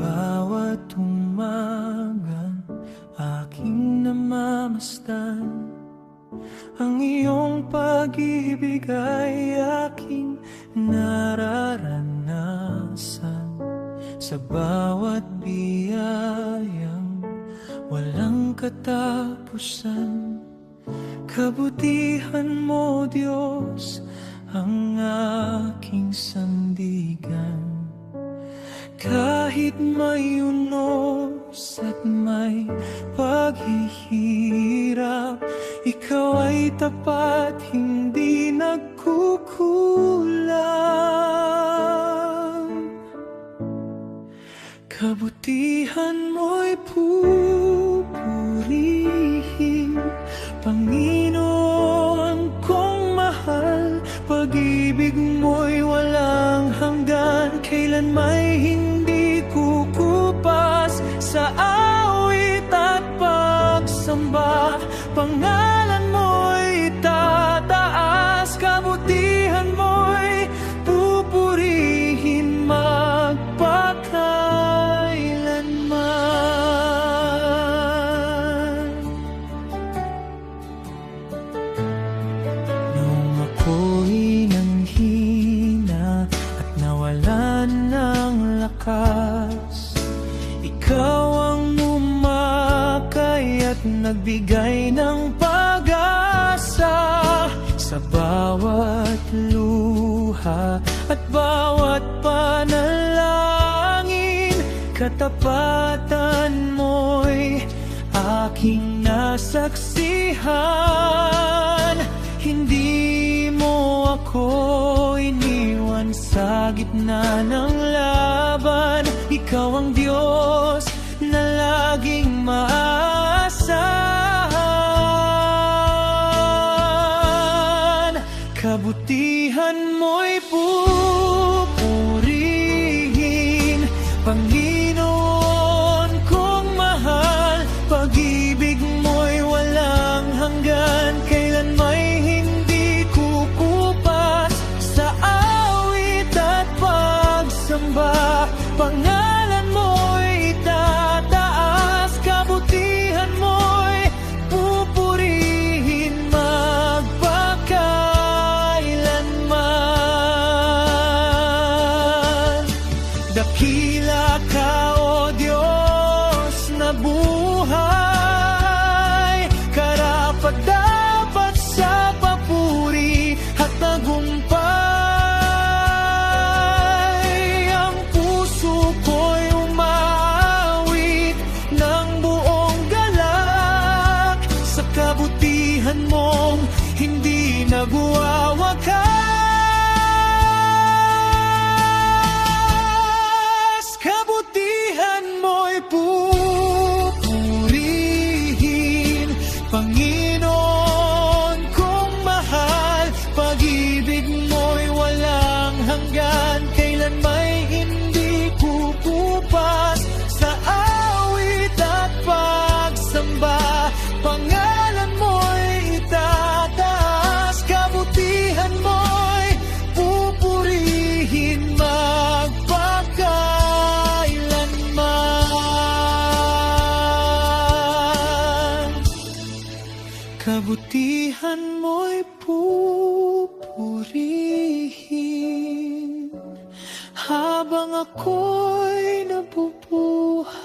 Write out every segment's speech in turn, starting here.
bawat umagang aking namamasdan, ang iyong pag-ibig ay aking nararanasan. Sa bawat biyayang walang katapusan, kabutihan mo, Diyos, ang aking sandigan. Kahit may unos at may paghihirap, ikaw ay tapat, hindi nagkukulang. Kabutihan mo'y pupurihin, Panginoon kong mahal. Pag-ibig mo'y walang hanggan, kailan may hindi kukupas. Sa awit at pagsamba, pangalan mo'y itataas. Kabutihan mo'y pupurihin magpakailanman. Nung ako'y nanghina at nawalan ng lakas, ikaw ang umakay at nagbigay ng pag-asa. Sa bawat luha at bawat panalangin, katapatan mo'y aking nasaksihan. Hindi mo ako iniwan sa gitna ng laban. Ikaw ang Diyos na laging maasahan. Kabutihan mo'y pupurihin, Panginoon kong mahal. Pag-ibig mo'y walang hanggan, kailan may hindi kukupas. Sa awit at pagsamba, pangalan mo'y itataas. Kabutihan mo'y pupurihin magpakailanman. Dakila ka, O Diyos, na buhay, karapat-dapat sa papuri at tagumpay. Ang puso ko'y umawit ng buong galak sa kabutihan mong hindi nagwawakas. Kabutihan mo'y pupurihin, Panginoon kong mahal. Pag-ibig mo'y walang hanggan, kailan may hindi kukupas. Sa awit at pagsamba, pangalan mo'y itataas. Kabutihan mo'y pupurihin magpakailanman. Kabutihan mo'y pupurihin habang ako'y nabubuhay.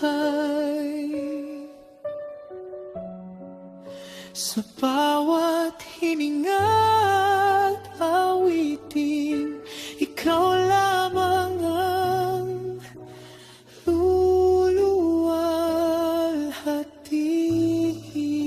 Sa bawat hininga't awitin, ikaw lamang ang luluwalhatiin.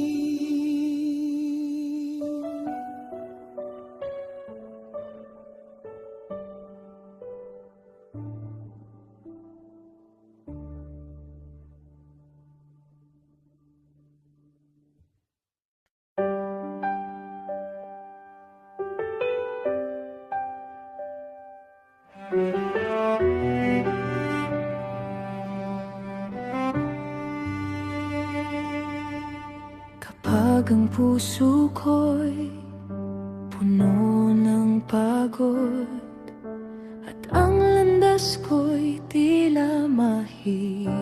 Kapag ang puso ko'y puno ng pagod at ang landas ko'y tila mahirap,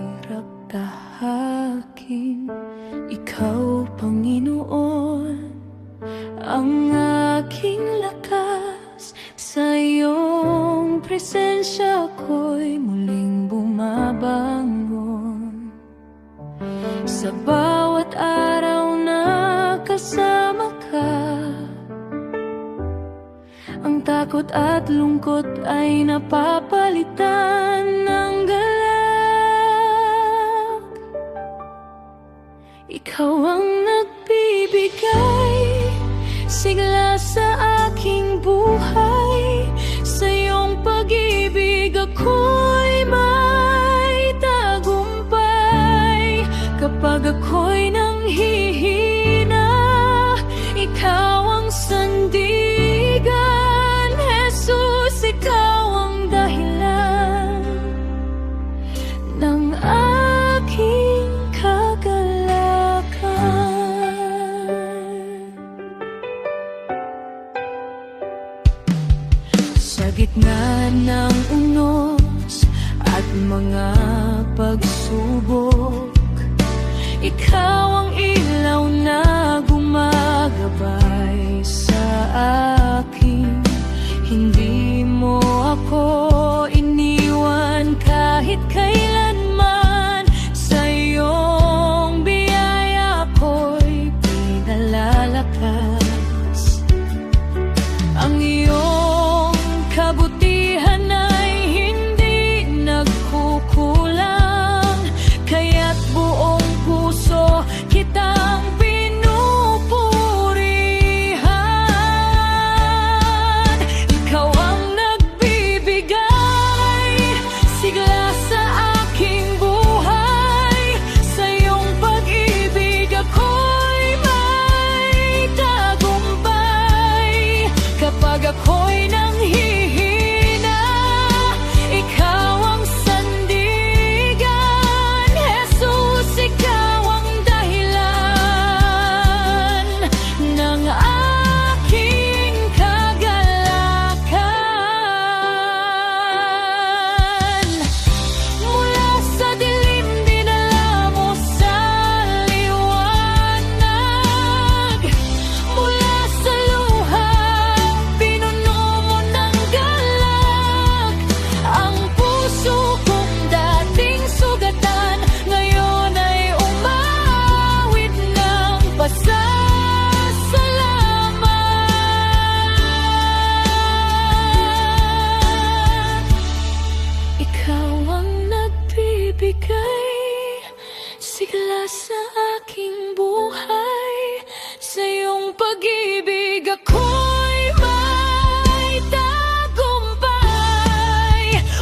tatahakin. Ikaw, Panginoon, ang aking lakas. Sa iyong presensya ko'y muling bumabangon. Sa bawat araw na kasama ka, ang takot at lungkot ay napapalitan ng galak. Ikaw ang nagbibigay sigla sa aking buhay. Sa iyong pag-ibig ako'y may tagumpay. Kapag ako'y nanghihina, ikaw ang sandigan. Jesus, ikaw ang dahilan ng aking kagalakan. Sa gitna ng unos at mga pagsubok, ikaw ang ilaw na gumagabay sa akin. Hindi mo ako iniwan kahit kailanman. Sa iyong biyaya ko'y pinalalakas. Ang iyong kabutihan ay hindi nagkukulang, kaya't buong puso kitang pinupurihan. Ikaw ang nagbibigay sigla sa aking buhay. Sa iyong pag-ibig ako'y may tagumpay. Kapag ako'y nanghihina, ikaw ang sandigan. Jesus, ikaw ang dahilan ng aking kagalakan. Mula sa dilim dinala mo sa liwanag. Mula sa luha pinuno mo ng galak. Ang puso kong dating sugatan ngayon ay umawit ng pasasalamat. Ikaw ang nagbibigay sigla sa aking buhay. Sa iyong pag-ibig ako'y may tagumpay.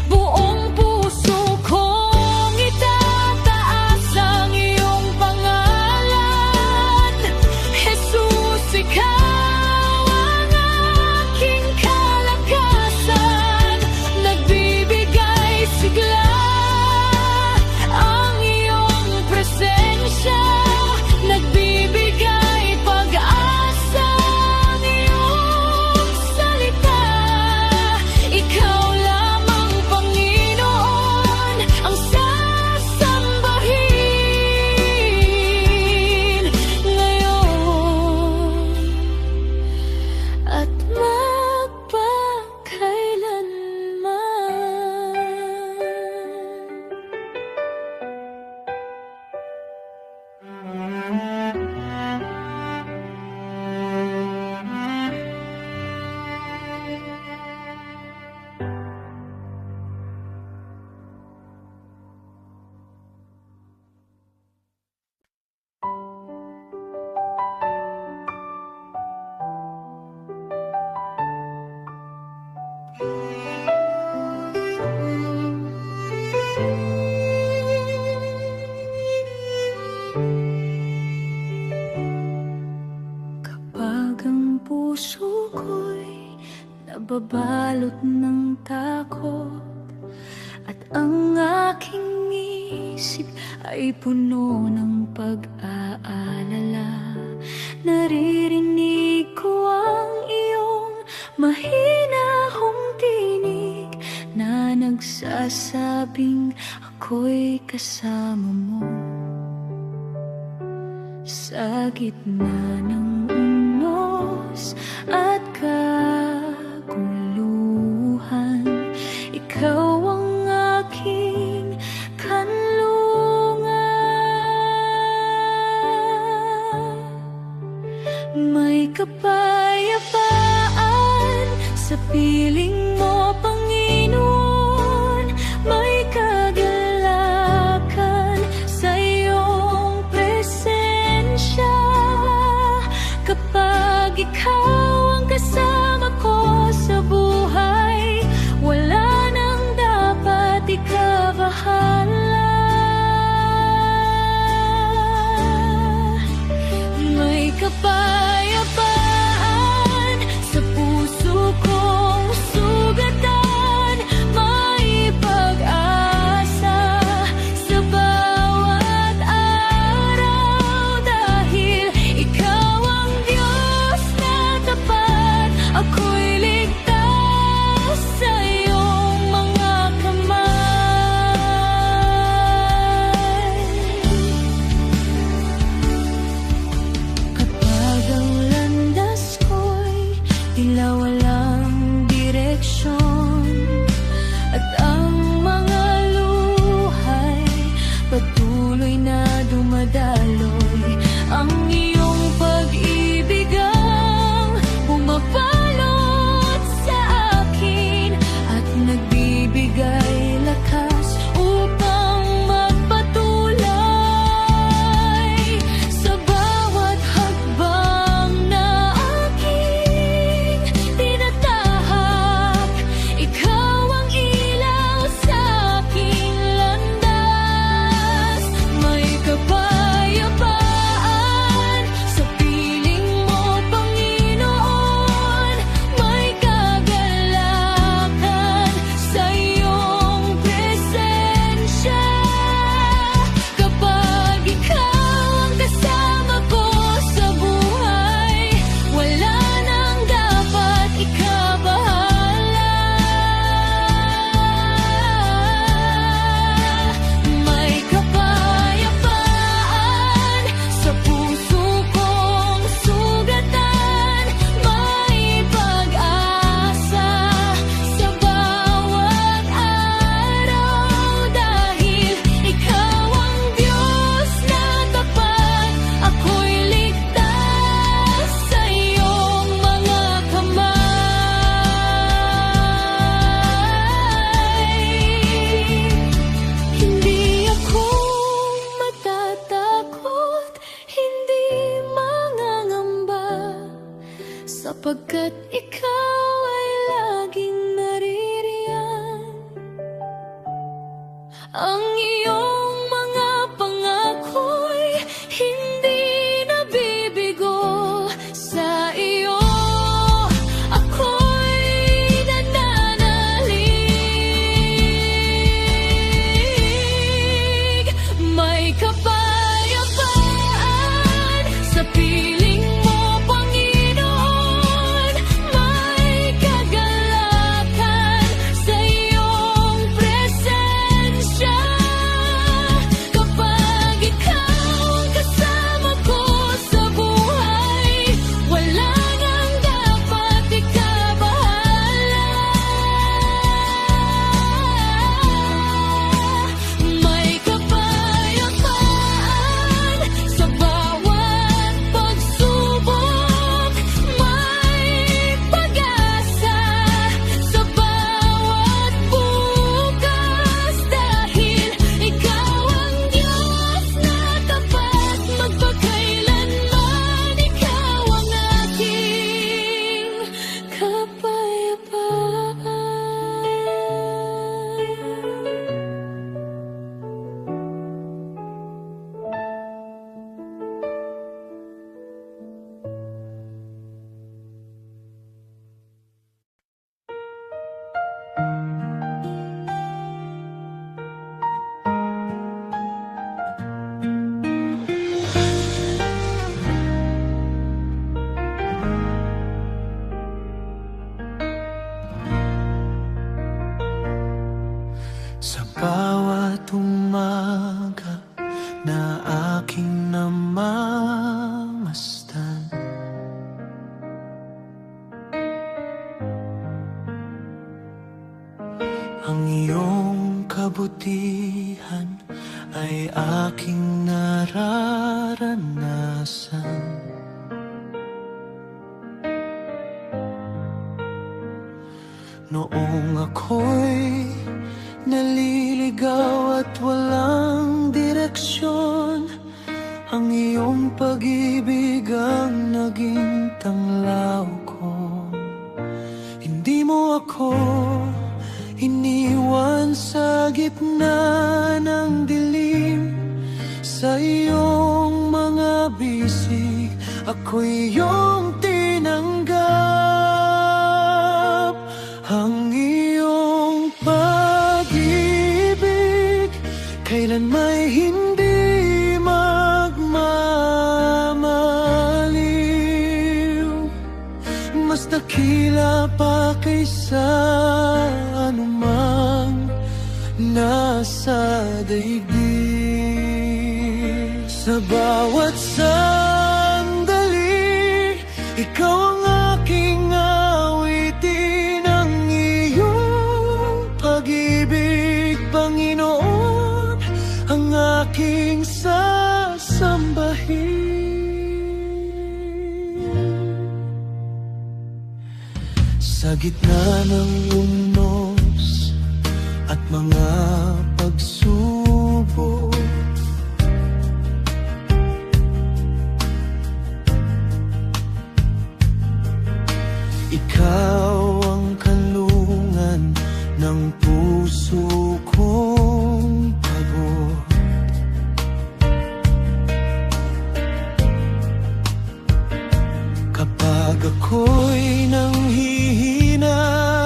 Buong puso kong itataas ang iyong pangalan. Jesus, ikaw ang aking kalakasan. Nagbibigay sigla ang iyong presensya. Nagbibigay pag-asa ang iyong salita. Ikaw lamang, Panginoon, ang sasambahin ngayon at kapag ang puso ko'y nababalot ng takot at ang aking isip ay puno ng pag-aalala. Naririnig ko ang iyong mahinahong tinig na nagsasabing ako ako'y kasama mo sa gitna ng unos at kaguluhan. Ikaw ang aking kanlungan. May kapayapaan sa piling mo, Panginoon. May kagalakan sa iyong presensya. Kapag ikaw ang kasama ko sa buhay, wala nang dapat ikabahala. May kapayapaan sa puso kong sugatan. May pag-asa sa bawat araw, dahil ikaw ang Diyos na tapat. Ako'y ligtas sa iyong mga kamay. Kapag ang landas ko'y tila walang direksyon, at ang mga luhay patuloy na dumadaloy, ang iyong pag-ibig ang bumapalot sa akin at nagbibigay lakas upang magpatuloy sa bawat hakbang na aking tinatahak. Ikaw ang ilaw sa aking landas. May kapayapaan sa piling mo, Panginoon. May kagalakan sa iyong presensya. Kapag ikaw ang kasama ko sa buhay, wala nang dapat ikabahala. May kapayapaan sa puso kong sugatan. May pag-asa sa bawat araw, dahil ikaw ang Diyos na tapat. Ako'y ligtas sa iyong mga kamay. Hindi ako matatakot, hindi mangangamba, sapagkat ikaw ay laging naririyan. Ang iyong mga pangako'y hindi nabibigo. Sa iyo ako'y nananalig. May kapayapaan sa piling mo, Panginoon. May kagalakan sa iyong presensya. Kapag ikaw ang kasama ko sa buhay, wala nang dapat ikabahala. May kapayapaan umaga na aking namamastan. Ang iyong kabutihan ay aking nararanasan. Noong ako'y naliligaw at walang direksyon, ang iyong pag-ibig ang naging tanglaw ko. Hindi mo ako iniwan sa gitna ng dilim. Sa iyong mga bisig, ako'y iyong tinanggap. Ang iyong pag-ibig kailan may hindi magmamaliw. Mas dakila pa kaysa anumang nasa daigdig. Sa bawat sandali, ikaw ang aking awitin. Ang iyong pag-ibig, Panginoon, ang aking sasambahin. Sa gitna ng unos at mga pagsubok, ikaw ang kanlungan ng puso kong pagod. Kapag ako'y nanghihina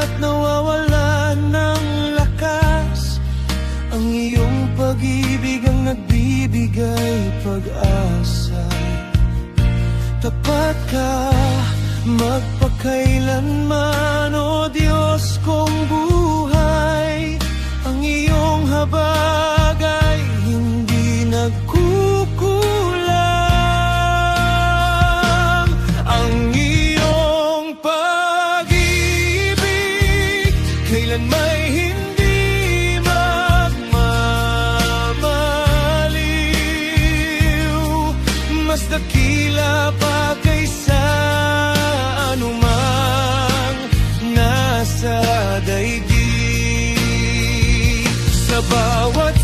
at nawawalan ng lakas, ang iyong pag-ibig ang nagbibigay pag-asa. Tapat ka magpakailanman, o Diyos kong buhay. Ang iyong habag ay hindi nagkukulang. Ang iyong pag-ibig kailan may hindi magmamaliw. Mas dakila pa kaysa anumang nasa daigdig. Sa bawat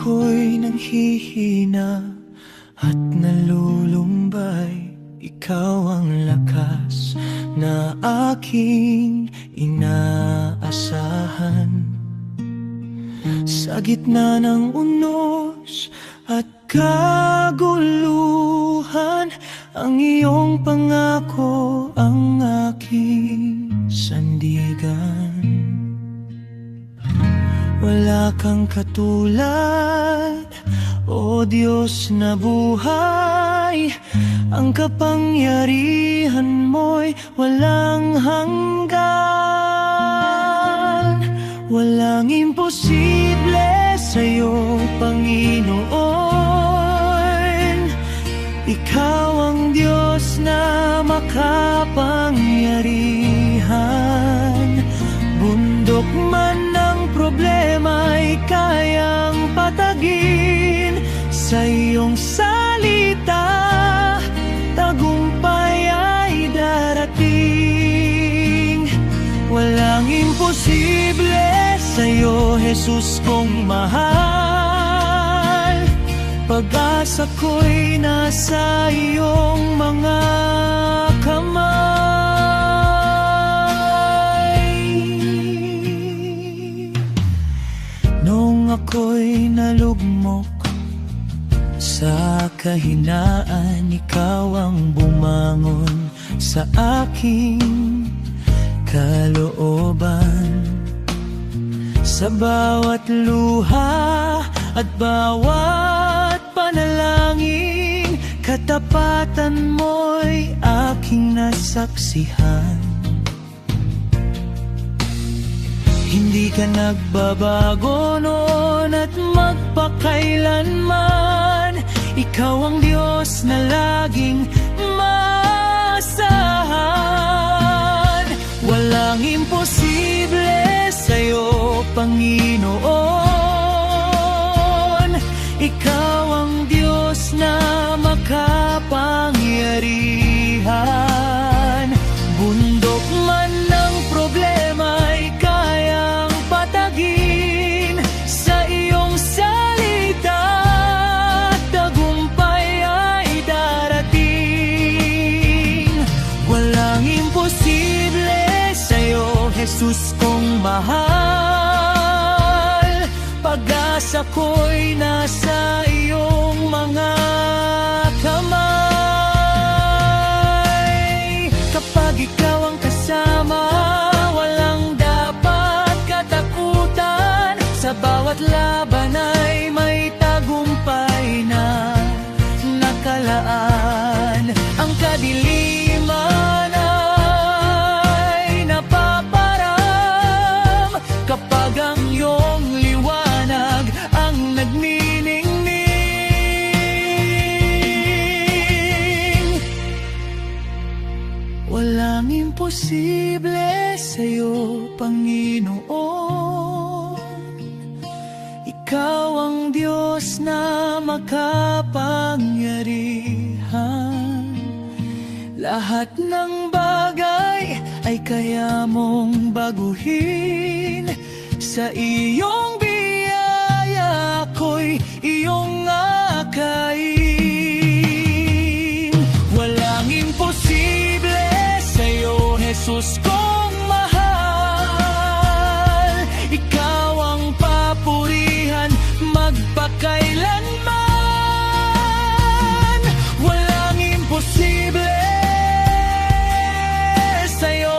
ako'y nanghihina at nalulumbay, ikaw ang lakas na aking inaasahan. Sa gitna ng unos at kaguluhan, ang iyong pangako ang aking sandigan. Wala kang katulad, O Diyos na buhay, ang kapangyarihan mo'y walang hanggan. Walang imposible sa'yo, Panginoon. Ikaw ang Diyos na makapangyarihan. Bundok man ng problema'y kayang patagin. Sa iyong salita, tagumpay ay darating. Walang imposible sa'yo, Jesus kong mahal. Pag-asa ko'y nasa iyong mga kamay. Nung ako'y nalugmok sa kahinaan, ikaw ang bumangon sa aking kalooban. Sa bawat luha at bawat panalangin, katapatan mo'y aking nasaksihan. Hindi ka nagbabago noon at magpakailanman. Ikaw ang Diyos na laging maasahan. Walang imposible sa'yo, Panginoon. Ikaw ang Diyos na makapangyarihan. Bundok man ng problema'y kayang patagin. Sa iyong salita, tagumpay ay darating. Walang imposible sa'yo, Jesus kong mahal. Pag-asa ko'y nasa iyong mga kamay. Kapag ikaw ang kasama, walang dapat katakutan. Sa bawat laban ay may tagumpay na nakalaan. Ang kadiliman ay napaparam kapag ang iyong liwanag ang nagniningning. Walang imposible sa'yo, Panginoon. Ikaw ang Diyos na makapangyarihan. Lahat ng bagay ay kaya mong baguhin. Sa iyong biyaya ko'y iyong akayin. Walang imposible sa'yo, Jesus kong mahal. Ikaw ang papurihan magpakailanman. Walang imposible sa'yo.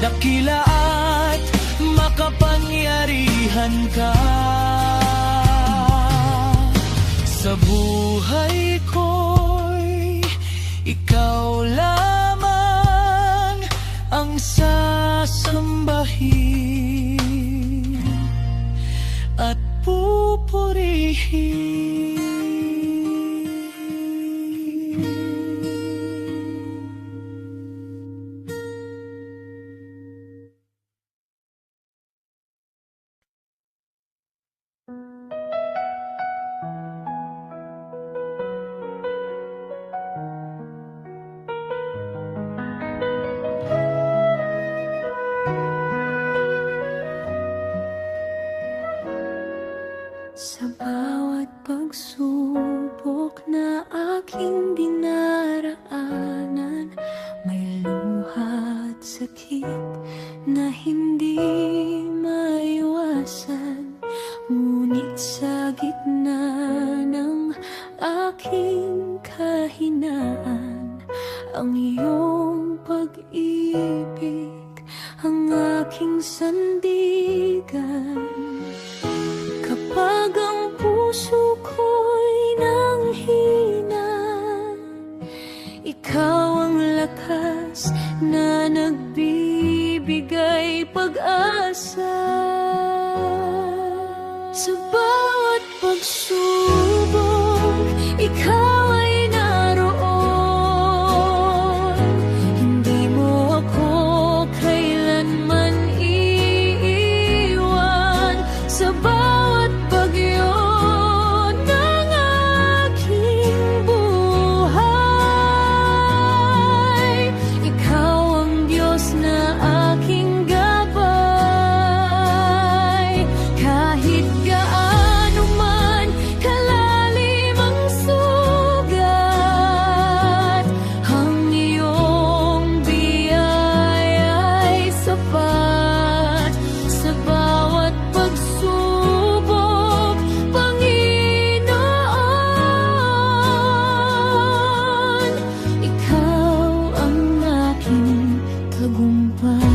Dakila at makapangyarihan ka. Sa buhay ko'y ikaw lamang ang sasambahin at pupurihin. bawat pagsubok na aking dinaraanan, may luha at sakit na hindi maiwasan. Ngunit sa gitna ng aking kahinaan, ang iyong pag-ibig ang aking sandigan. Kapag ang puso ko'y nanghina, ikaw ang lakas na nagbibigay pag-asa. Sa bawat pagsubok, ikaw ay naroon. Hindi mo ako kailanman iiwan. Sa bawat bagyo ng aking buhay, ikaw ang Diyos na aking gabay. Kahit gaano man kalalim ang sugat, ang iyong biyaya ay sapat. Sa bawat pagsubok, Panginoon, ikaw ang aking tagumpay.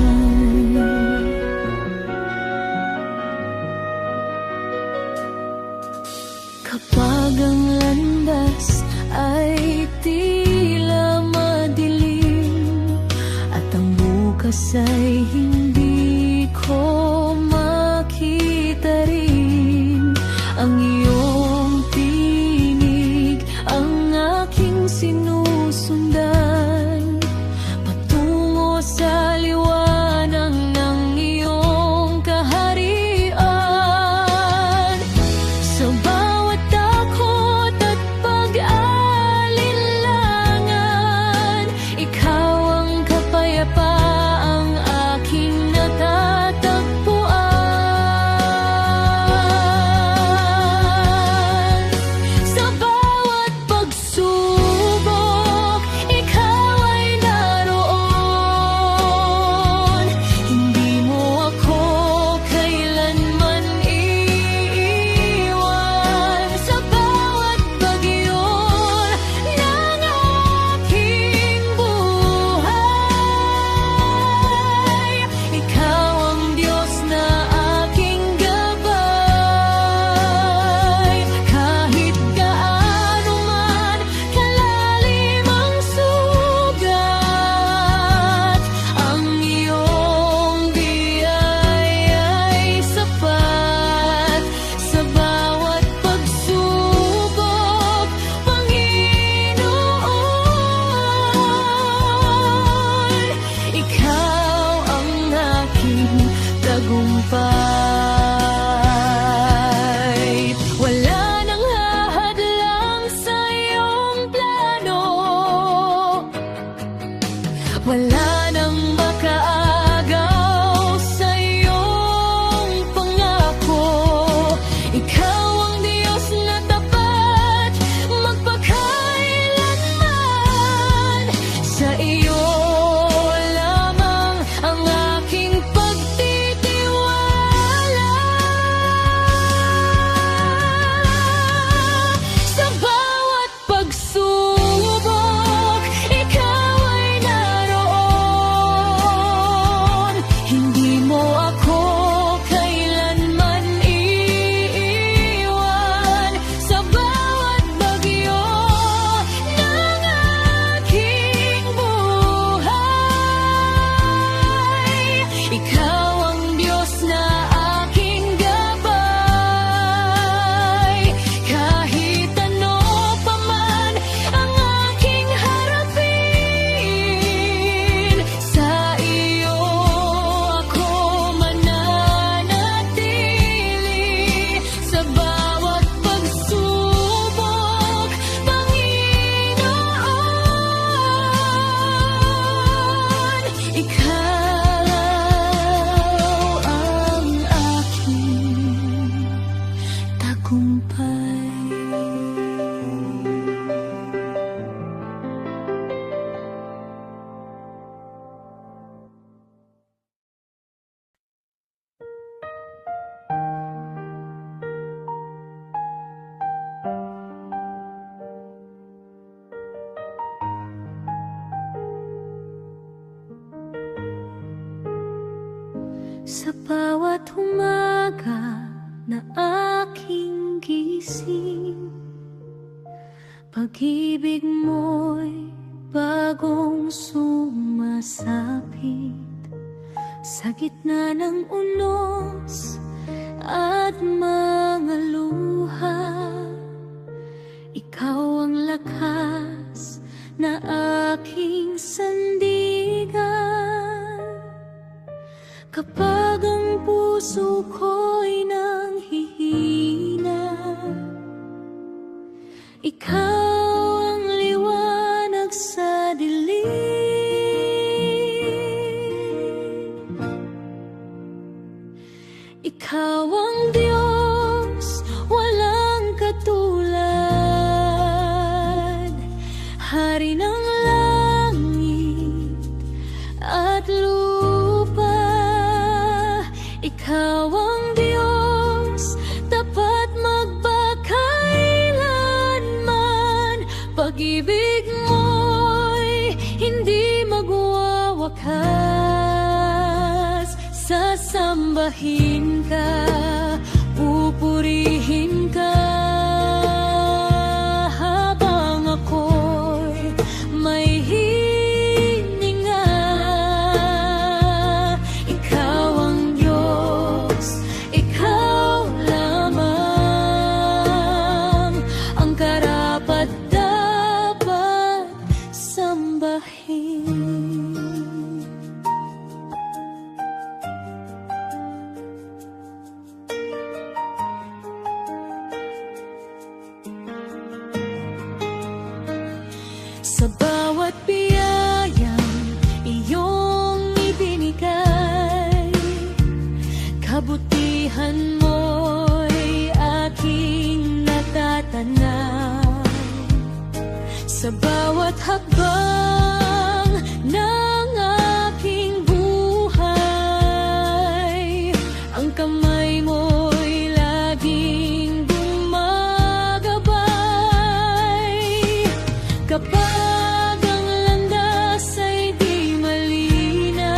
Kapag ang landas ay tila madilim at ang bukas ay hindi ko makita rin, ang iyong tinig ang aking sinusundan patungo sa liwanag ng iyong kaharian. Sa bawat takot at pag-alinlangan, ikaw ang kapayapaang aking Sa bawat umaga na aking gising, pag-ibig mo'y bagong sumasapit. Sa gitna ng unos at mga luha, ikaw ang lakas na aking sandigan. Kapag ang puso ko'y nanghihina, ikaw ang liwanag sa dilim. Ikaw ang Diyos, walang katulad, Hari ng langit at lupa. Ikaw ang Diyos, tapat magpakailanman. Pag-ibig mo'y hindi magwawakas. Sasambahin ka, pupurihin ka, habang ako'y may hininga. Ikaw ang Diyos, ikaw lamang ang karapat-dapat sambahin. Sa bawat biyayang iyong ibinigay, kabutihan mo'y aking natatanaw. Sa bawat hakbang ng aking buhay, ang kamay mo'y laging gumagabay. Kapag ang landas ay di malinaw,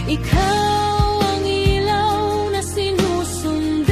ikaw ang ilaw na sinusundan.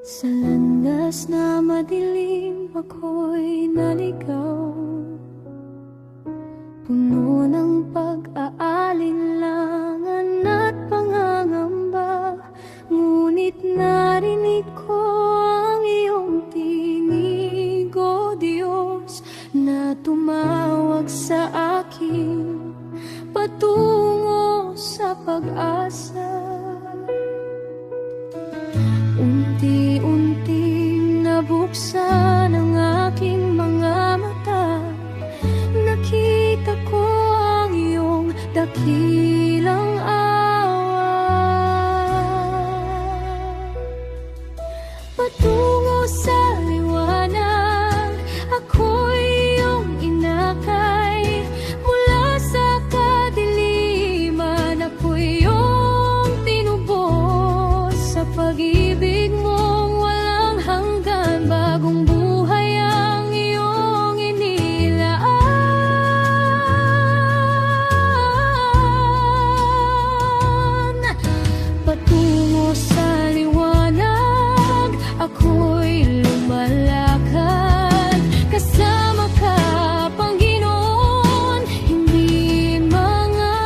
Sa landas na madilim ako'y naligaw, puno ng pag-aalinlangan at pangangamba. Ngunit narinig ko ang iyong tinig, O Diyos, na tumawag sa akin patungo sa pag-asa. Unti-unting nabuksan ang aking mga mata, nakita ko ang iyong dakilang awa. Patungo sa liwanag, ako'y iyong inakay. Mula sa kadiliman, ako'y iyong tinubos. Sa pag-ibig mong walang hanggan, bagong buhay ang iyong inilaan. Patungo sa liwanag, ako'y lumalakad. Kasama ka, Panginoon, hindi mangangamba.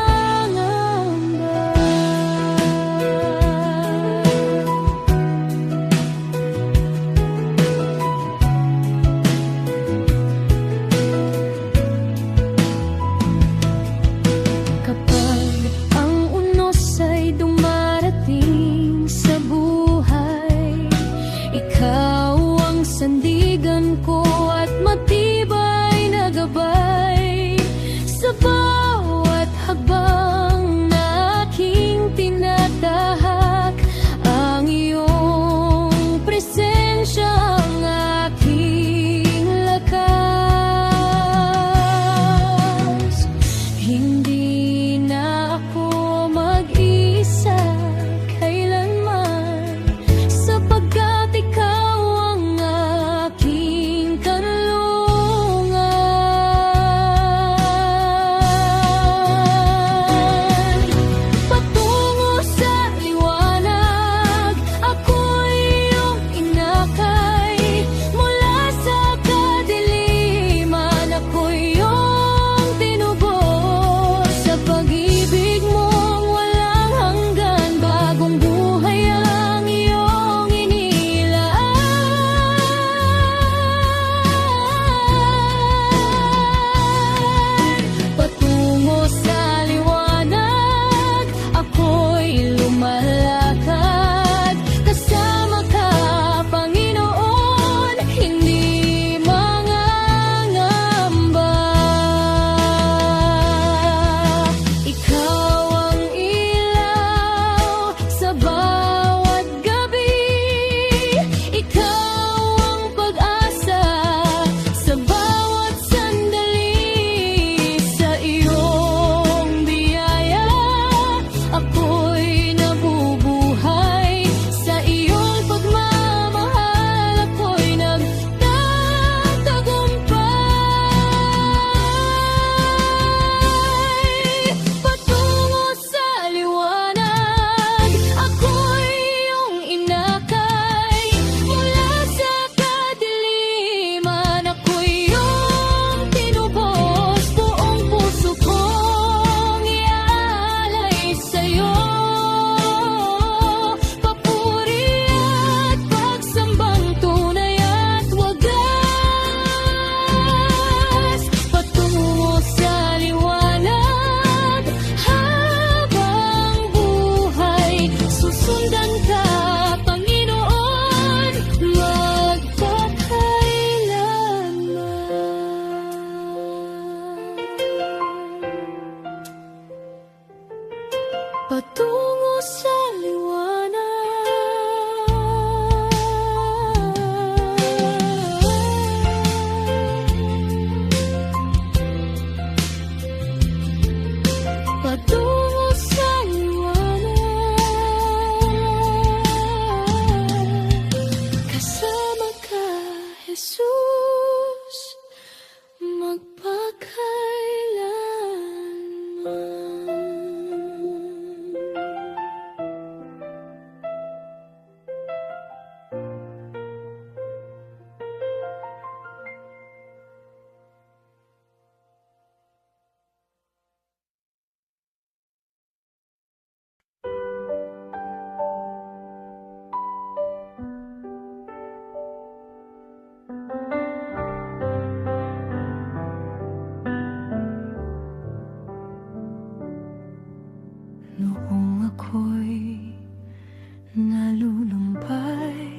nalulumbay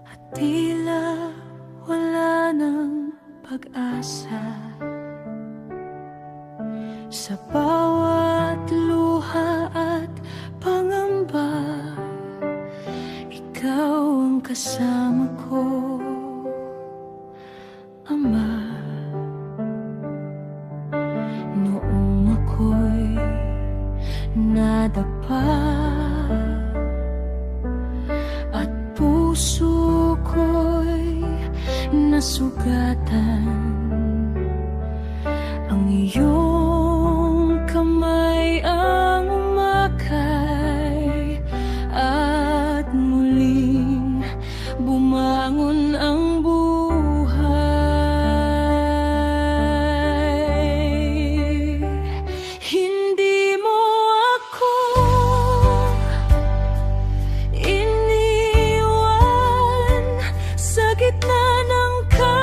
at tila wala ng pag-asa. Sa bawat luha at pangamba, ikaw ang kasama ko, Ama. Noong ako'y nadapa at puso ko'y nasugatan, ang iyong kamay ang umakay at muling bumangon ang buhay. Hindi mo ako iniwan sa gitna ng kadiliman.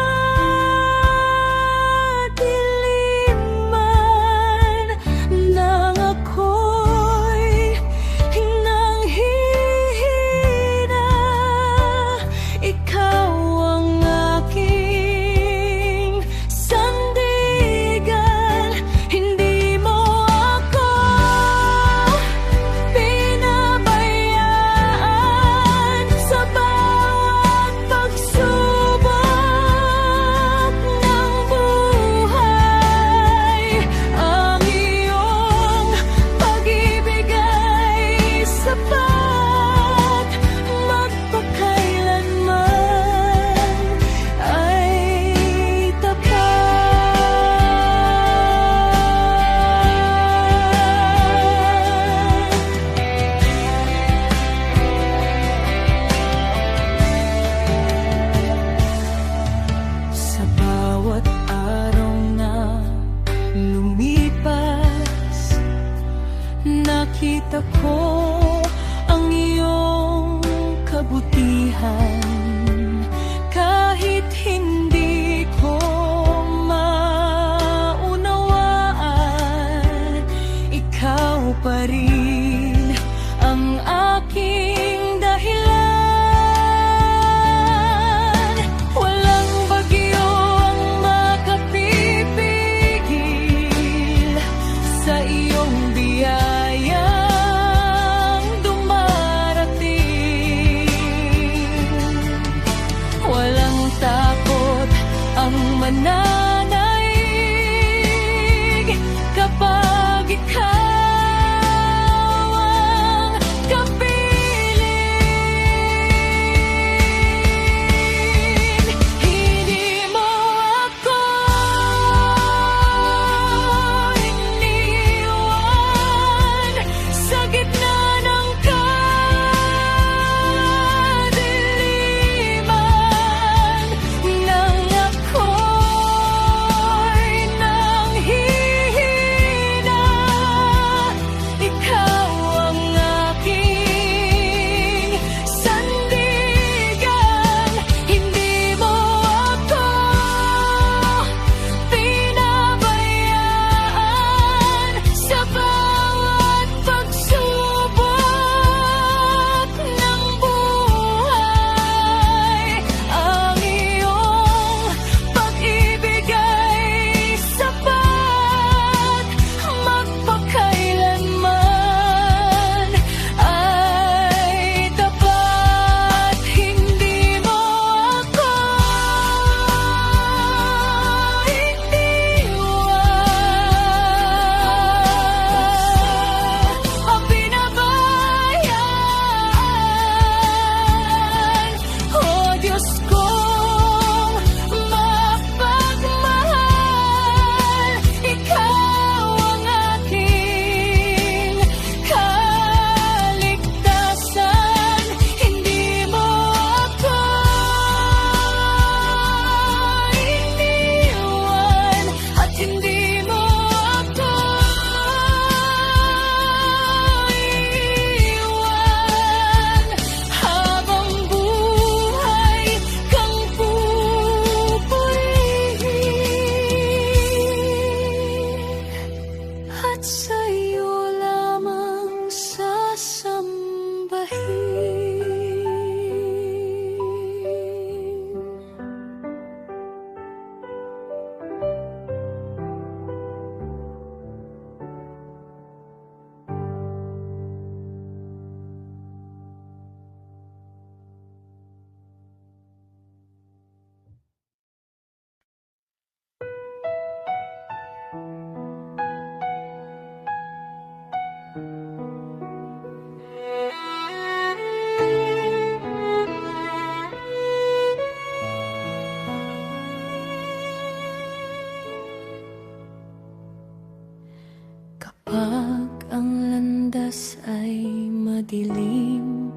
Kapag ang landas ay madilim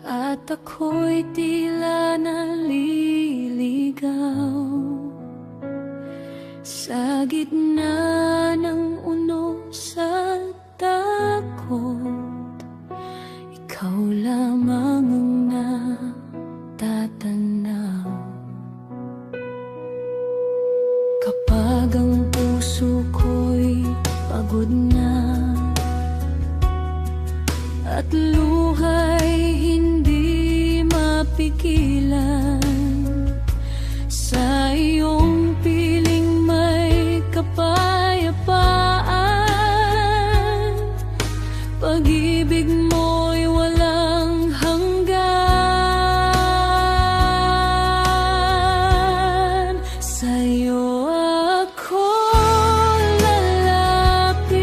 at ako'y tila naliligaw sa gitna ng unos at takot, ikaw lamang ang natatanaw. Kapag ang puso ko'y pagod na at luha'y hindi mapigilan, sa iyong piling may kapayapaan, pag-ibig mo'y walang hanggan. Sa'yo ako lalapit,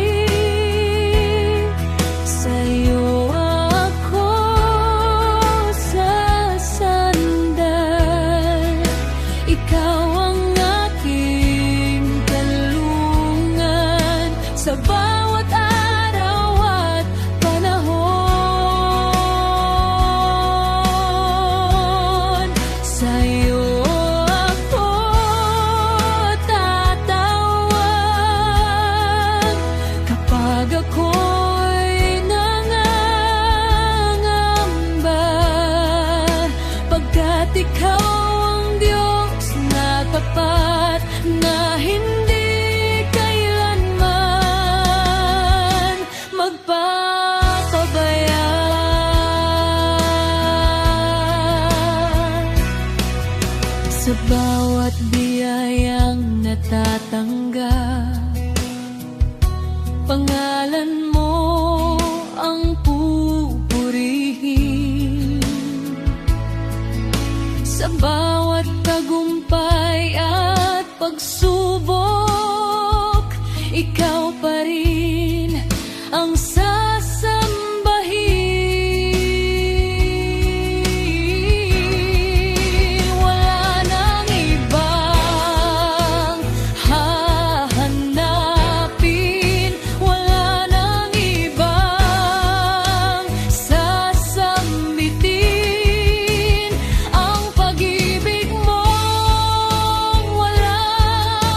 sa'yo ako sasandal. Ikaw ang aking kalungan sa bawat araw at panahon. Sa'yo ako tatawag kapag ako'y nangangamba, pagkat ikaw ang Diyos na tapat, na hindi kailanman magpapabaya. Sa bawat biyayang natatanggap, pangalan mo ang pupurihin. Sa bawat tagumpay at pagsubok, ikaw pa rin ang sasambahin. Wala nang ibang hahanapin, wala nang ibang sasambitin. Ang pag-ibig mong walang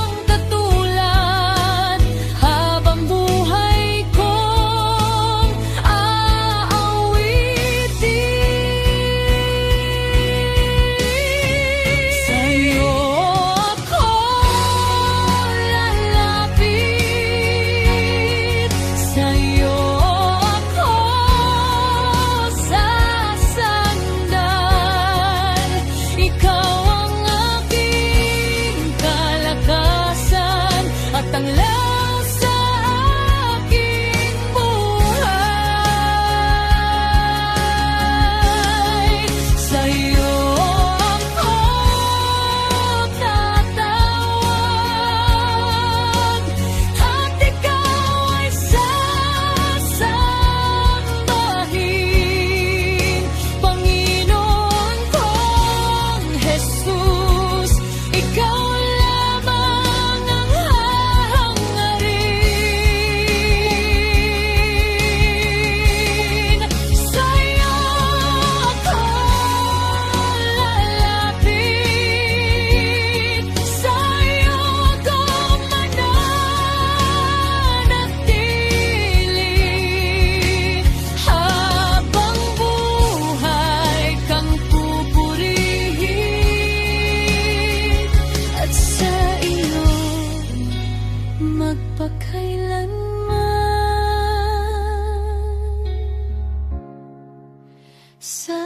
sa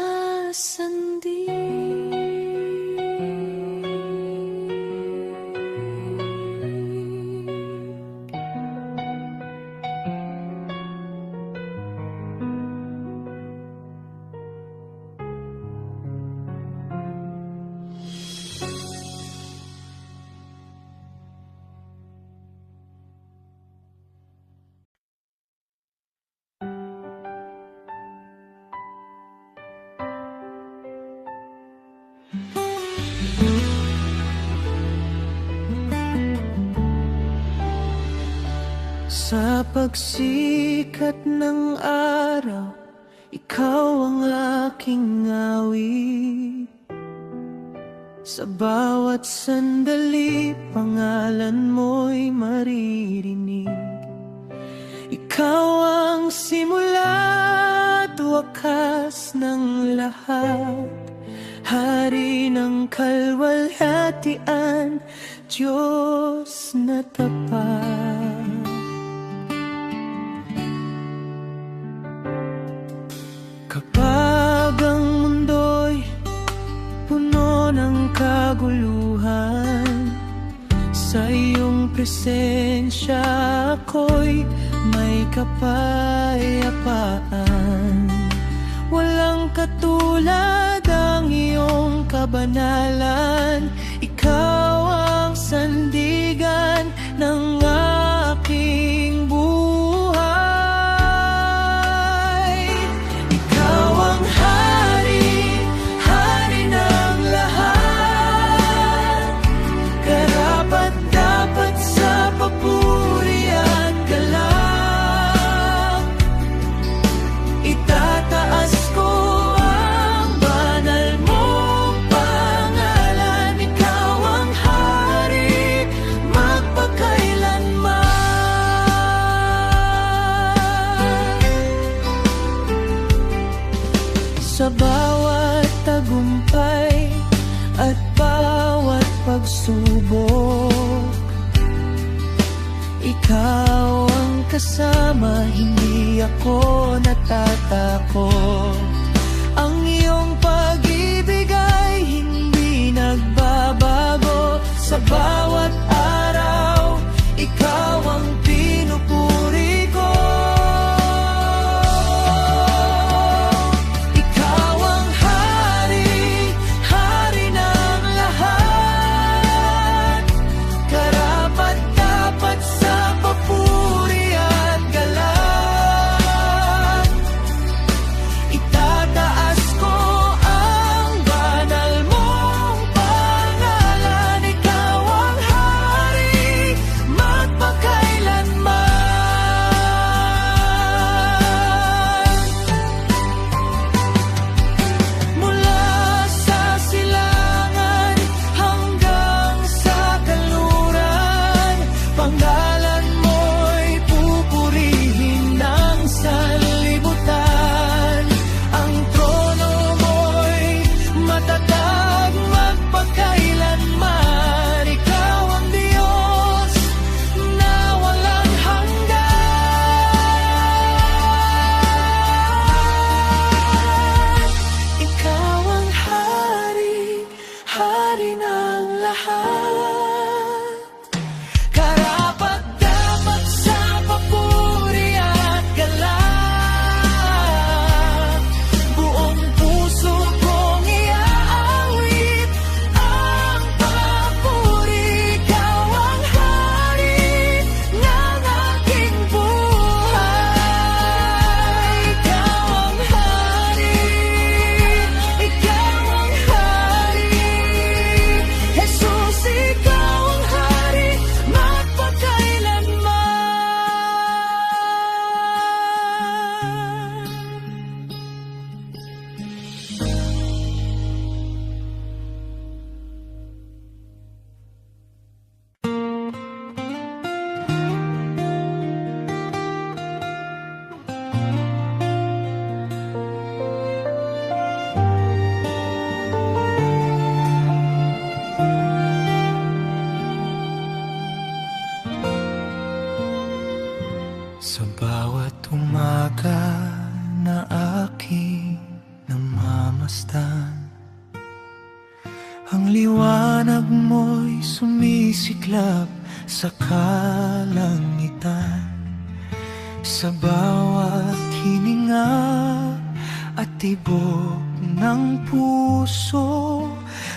sandig. Sa pagsikat ng araw, ikaw ang aking awit. Sa bawat sandali, pangalan mo'y maririnig. Ikaw ang simula at wakas ng lahat, hari ng kalwalhatian, Diyos na tapat. Kapag ang mundo'y puno ng kaguluhan, sa iyong presensya ako'y may kapayapaan. Walang katulad ang iyong kabanalan, ikaw ang sandigan ng aking buhay. Ikaw ang hari, hari ng lahat, karapat-dapat sa papuri at galak. Itataas ko ang banal mong pangalan, ikaw ang hari magpakailanman. Sa bawat tagumpay at bawat pagsubok, ikaw ang kasama, hindi ako natatakot. Ang iyong pag-ibig ay hindi nagbabago. Sa bawat araw, ikaw ang pinupuri ko. Ikaw ang hari, hari ng lahat, karapat-dapat sa papuri at galak. mo'y sumisiklab sa kalangitan, sa bawat hininga at tibok ng puso.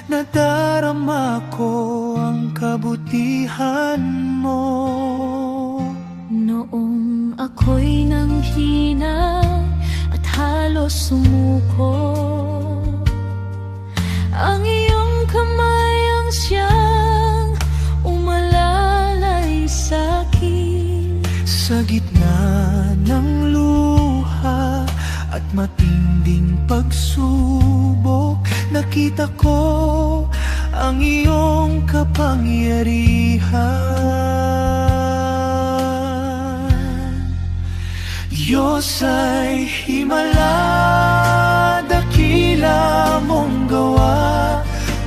Nadarama ko ang kabutihan mo. Noong ako'y nanghina at halos sumuko, ang iyong kamay ang siyang umalalay sa'kin. Sa gitna ng luha at matinding pagsubok, nakita ko ang iyong kapangyarihan. Diyos ay himala, dakila mong gawa.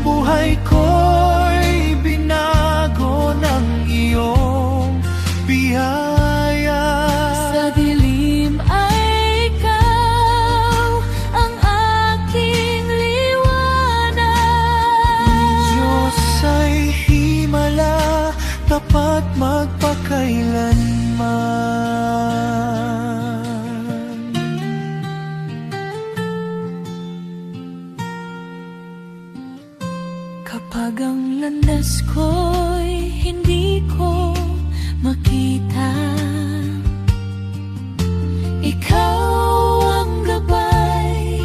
Buhay ko'y binago ng iyong biyaya. Sa dilim ay ikaw ang aking liwanag. Diyos ay himala, tapat magpakailanman. Kapag ang landas ko'y hindi ko makita, ikaw ang gabay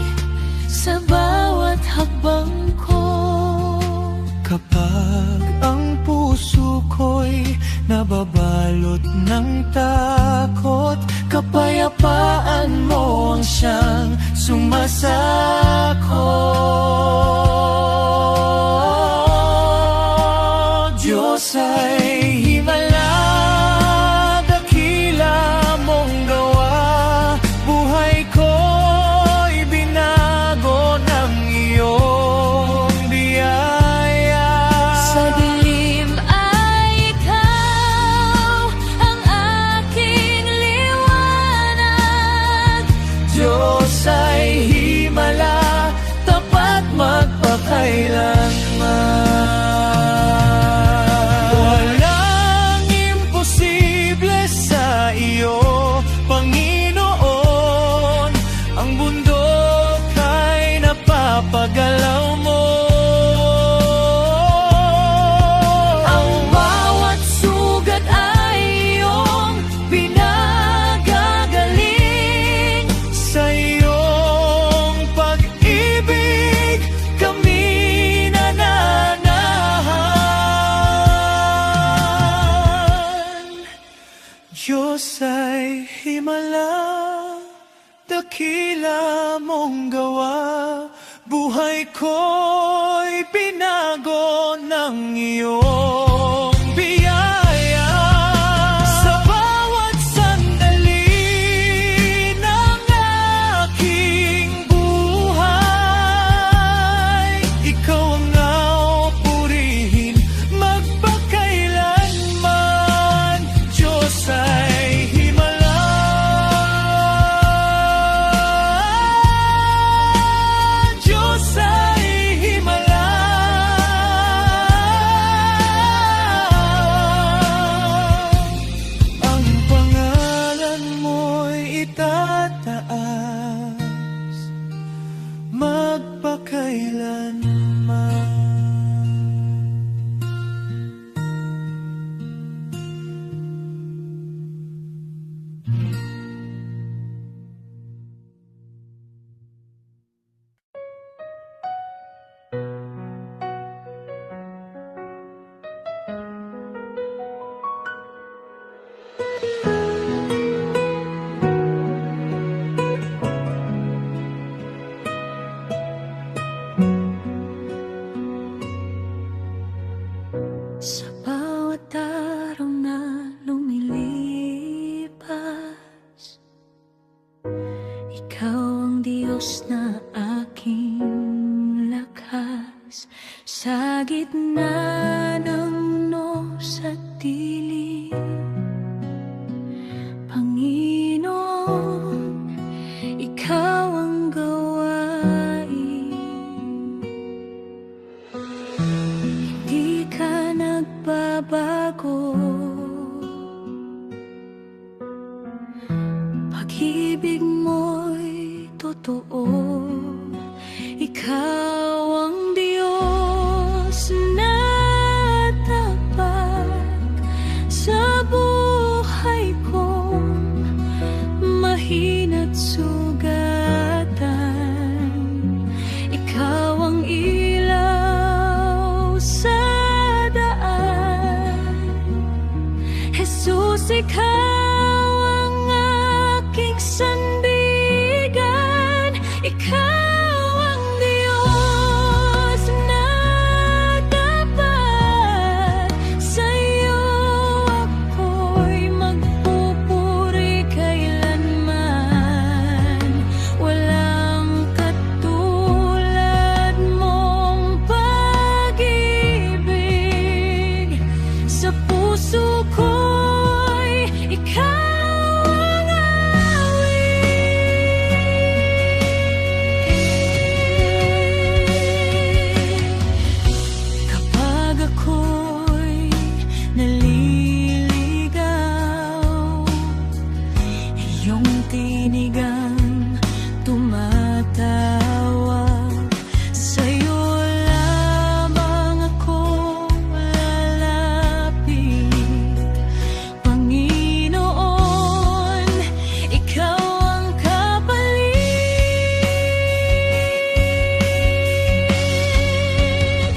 sa bawat hakbang ko. Kapag ang puso ko'y nababalot ng takot, kapayapaan mo ang siyang sumasakot. Diyos ay himala, dakila mong gawa. Buhay ko'y binago ng iyong biyaya. Sa dilim ay ikaw ang aking liwanag. Diyos ay himala, tapat magpakailanman. Walang imposible sa iyo, Panginoon. Ang bundok ay napapagalaw mo. Ang bawat sugat ay iyong pinagagaling. Sa iyong pag-ibig kami nananahan. Diyos ay himala, dakila mong gawa. Buhay ko'y binago ng iyong biyaya. Sa bawat sandali ng aking buhay, ikaw ang purihin magpakailanman. Diyos ay himala, Diyos ay himala. Ang pangalan mo'y itataas magpakailanman. Sa bawat araw na lumilipas, ikaw ang Diyos na aking lakas. Sa gitna ng nos at dilim, Panginoon, ikaw ang gawain. Hindi ka totoo. Ikaw ang Diyos na tapat sa buhay ko, mahina't sugatan. Ikaw ang ilaw sa daan, Jesus, ikaw ang aking sandigan. Ikaw ang Diyos na tapat, sa'yo ako'y magpupuri kailanman. Walang katulad mong pag-ibig sa puso ko'y ikaw ang awit. Kapag ako'y naliligaw, iyong tinig ang tumatawag. Sa'yo lamang ako lalapit, Panginoon, ikaw ang kapalit.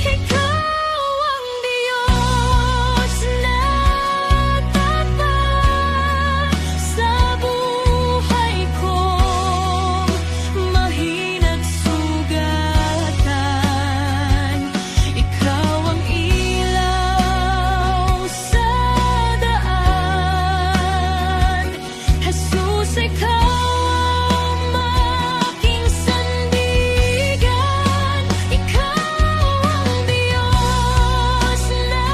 Ikaw ang Diyos na tapat sa buhay ko, mahina't sugatan. Ikaw ang ilaw sa daan, Jesus, ikaw ang aking sandigan. Ikaw ang Diyos na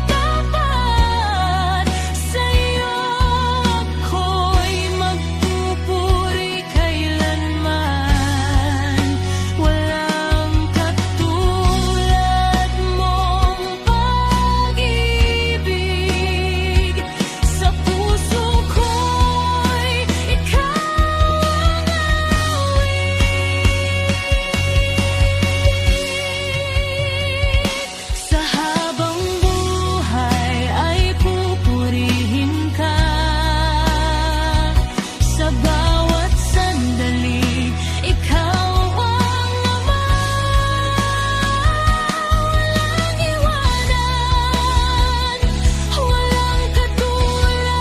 tapat, sa'yo ako'y magpupuri kailanman. Walang katulad mong pag-ibig sa puso ko'y ikaw ang awit. Sa habang buhay ay pupurihin ka, sa bawat sandali ikaw ang Ama. Walang iwanan, walang katulad.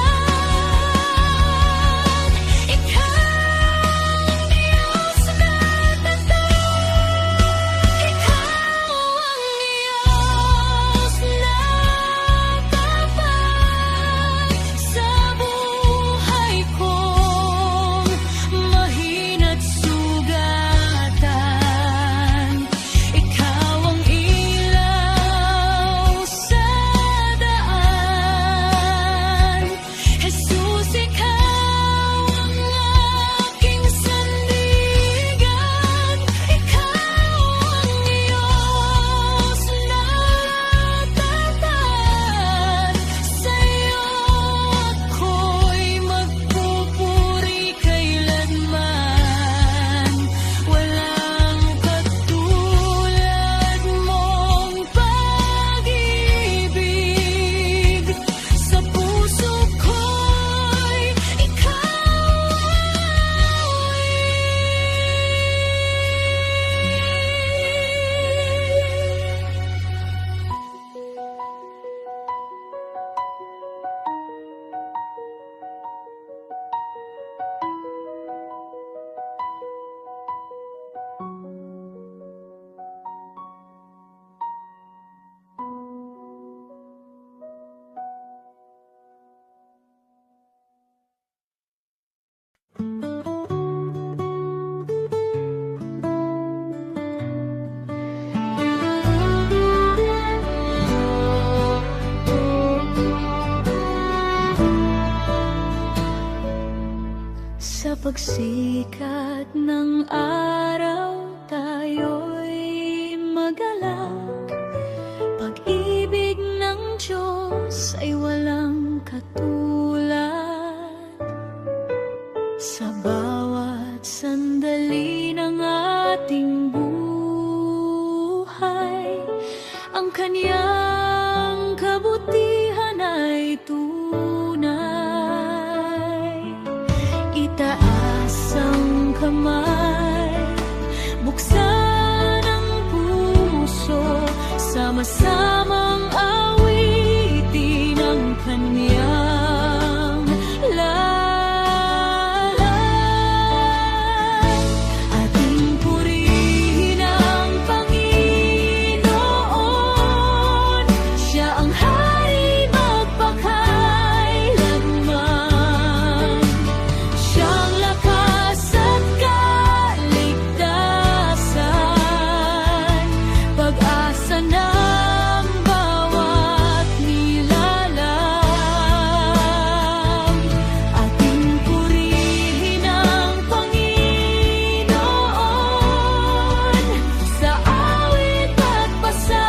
Ikaw ang Diyos na tapat. Ikaw ang Diyos na tapat sa buhay ko, mahina't sugatan. Ikaw ang ilaw sa daan, Jesus, ikaw ang aking sandigan. Ikaw ang Diyos na tapat, sa'yo ako'y magpupuri kailanman. Walang katulad mong pag-ibig sa puso ko'y ikaw sa pagsikat ng araw tayo'y magalak. Pag-ibig ng Diyos ay walang katulad. Sa bawat sandali kanyang kabutihan ay tunay. Itaas ang kamay, buksan ang puso, sama-samang awitin ang kanyang lalay. Ating purihin ang Panginoon, Siya ang Hari magpakailanman. Siyang lakas at kaligtasan, pag-asa ng bawat nilalang. Ating purihin ang Panginoon sa awit at pasasalamat.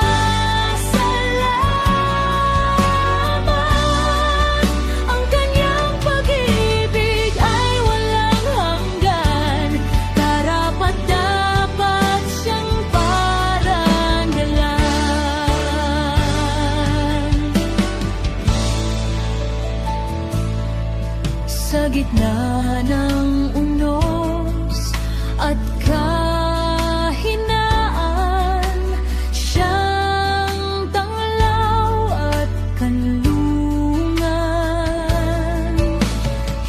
Ang kanyang pag-ibig ay walang hanggan, karapat-dapat siyang parangalan. Sa gitna ng unos at kahinaan, siyang tanglaw at kanlungan.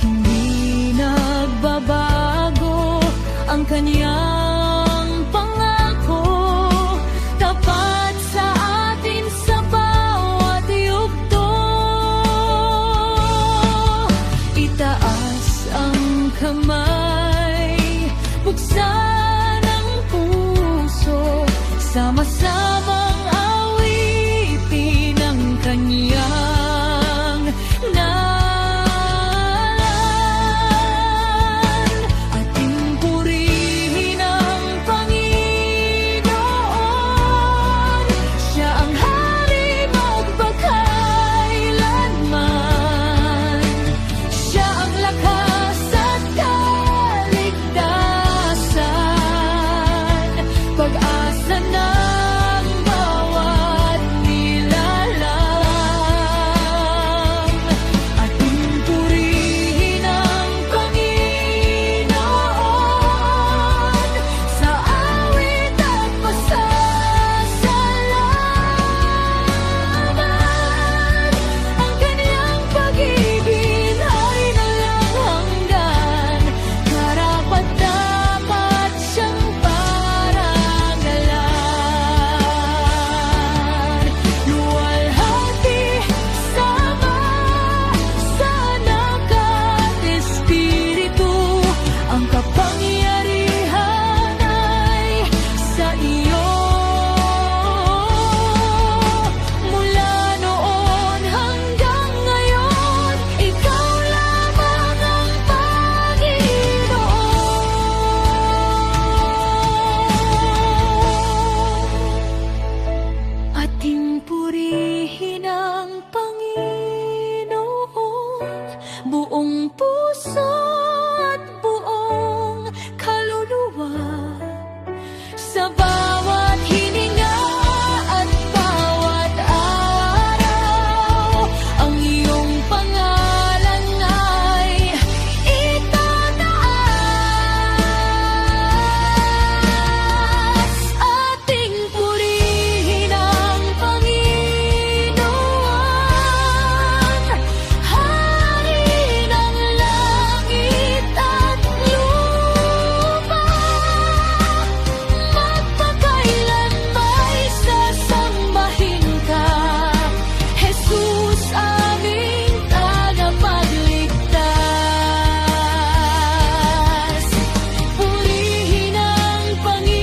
Hindi nagbabago ang kanyang pangako, tapat sa atin sa bawat yugto. Itaas ang kamay, buksan ang puso, sama-samang awitin ang kanyang nalan. Ating purihin ang Panginoon, Siya ang Hari magpakailanman. Siya ang lakas at kaligtasan, pag-asa ng bawat nilalang. Ating purihin ang Panginoon sa awit at pasasalamat. Ang kanyang pag-ibig ay walang hanggan, karapat-dapat siyang parangalan. Luwalhati sama sa nakat Espiritu, ang kapangyarihan ay sa iyo. Mula noon hanggang ngayon, ikaw lamang ang Panginoon. Ating purihin ang Panginoon, buong puso at buong kaluluwa, sa bawat hininga at bawat araw. Ang iyong pangalan ay itataas. Ating purihin ang Panginoon, Hari ng langit at lupa. Magpakailanman sasambahin ka, Jesus aming tagapagligtas. Purihin ang Panginoon,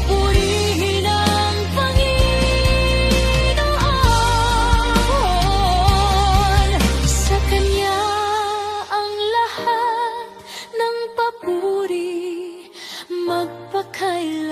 purihin ang Panginoon. Sa Kanya ang lahat ng papuri, magpakailanman.